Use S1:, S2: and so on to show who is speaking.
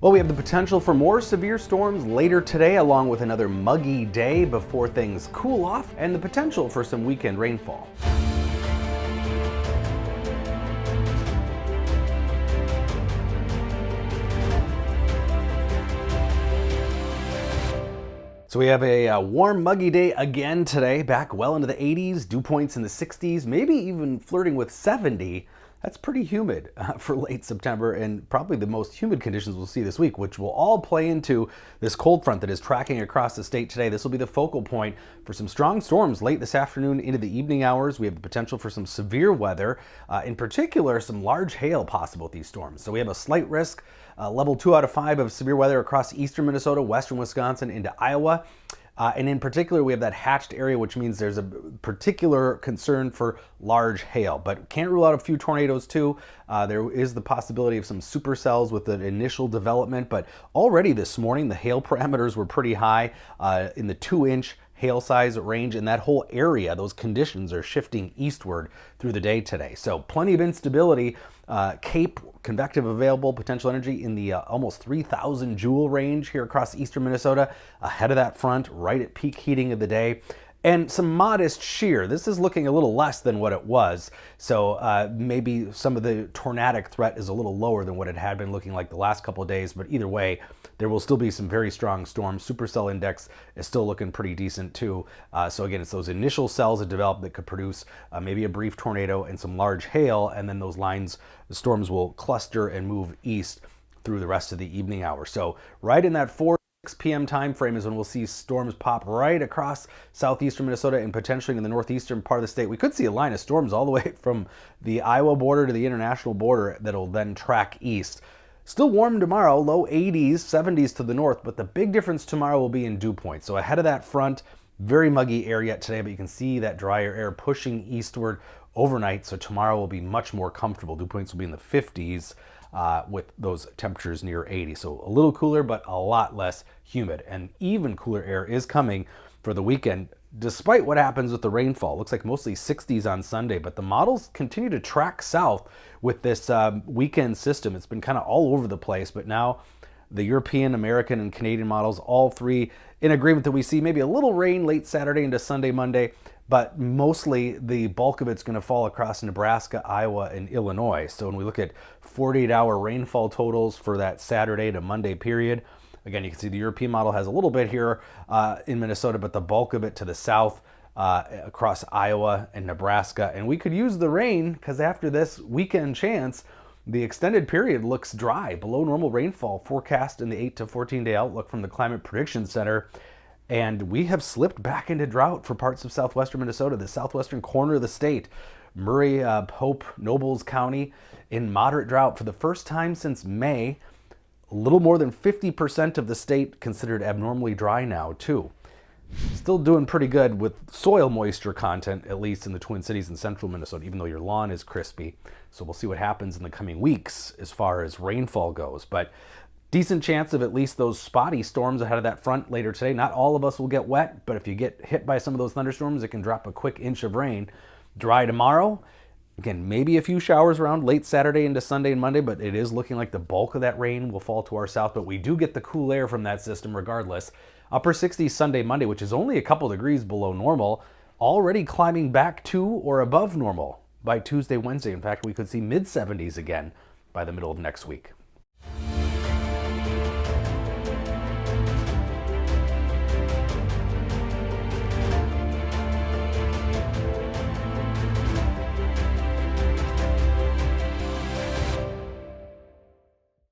S1: Well, we have the potential for more severe storms later today, along with another muggy day before things cool off, and the potential for some weekend rainfall. So we have a warm, muggy day again today, back well into the 80s, dew points in the 60s, maybe even flirting with 70. That's pretty humid for late September, and probably the most humid conditions we'll see this week, which will all play into this cold front that is tracking across the state today. This will be the focal point for some strong storms late this afternoon into the evening hours. We have the potential for some severe weather, in particular some large hail possible with these storms. So we have a slight risk, level 2 out of 5 of severe weather across eastern Minnesota, western Wisconsin into Iowa. And in particular, we have that hatched area, which means there's a particular concern for large hail, but can't rule out a few tornadoes too. There is the possibility of some supercells with an initial development, but already this morning, the hail parameters were pretty high in the 2-inch hail size range, and that whole area, those conditions are shifting eastward through the day today. So plenty of instability. Cape convective available potential energy in the almost 3,000 joule range here across eastern Minnesota, ahead of that front, right at peak heating of the day. And some modest shear. This is looking a little less than what it was. So maybe some of the tornadic threat is a little lower than what it had been looking like the last couple of days. But either way, there will still be some very strong storms. Supercell index is still looking pretty decent too. So again, it's those initial cells that develop that could produce maybe a brief tornado and some large hail. And then those lines, the storms will cluster and move east through the rest of the evening hours. So right in that 6 p.m. time frame is when we'll see storms pop right across southeastern Minnesota and potentially in the northeastern part of the state. We could see a line of storms all the way from the Iowa border to the international border that'll then track east. Still warm tomorrow, low 80s, 70s to the north, but the big difference tomorrow will be in dew points. So ahead of that front, very muggy air yet today, but you can see that drier air pushing eastward overnight. So tomorrow will be much more comfortable. Dew points will be in the 50s. With those temperatures near 80. So a little cooler, but a lot less humid. And even cooler air is coming for the weekend, despite what happens with the rainfall. Looks like mostly 60s on Sunday, but the models continue to track south with this weekend system. It's been kind of all over the place, but now the European, American, and Canadian models, all three in agreement that we see maybe a little rain late Saturday into Sunday, Monday, but mostly the bulk of it's going to fall across Nebraska, Iowa, and Illinois. So when we look at 48-hour rainfall totals for that Saturday to Monday period, again, you can see the European model has a little bit here in Minnesota, but the bulk of it to the south across Iowa and Nebraska. And we could use the rain because after this weekend chance, the extended period looks dry, below normal rainfall forecast in the 8 to 14-day outlook from the Climate Prediction Center. And we have slipped back into drought for parts of southwestern Minnesota, the southwestern corner of the state. Murray, Pope, Nobles County in moderate drought for the first time since May. A little more than 50% of the state considered abnormally dry now, too. Still doing pretty good with soil moisture content, at least in the Twin Cities and central Minnesota, even though your lawn is crispy. So we'll see what happens in the coming weeks as far as rainfall goes. But decent chance of at least those spotty storms ahead of that front later today. Not all of us will get wet, but if you get hit by some of those thunderstorms, it can drop a quick inch of rain. Dry tomorrow. Again, maybe a few showers around late Saturday into Sunday and Monday, but it is looking like the bulk of that rain will fall to our south, but we do get the cool air from that system regardless. Upper 60s Sunday, Monday, which is only a couple degrees below normal, already climbing back to or above normal by Tuesday, Wednesday. In fact, we could see mid-70s again by the middle of next week.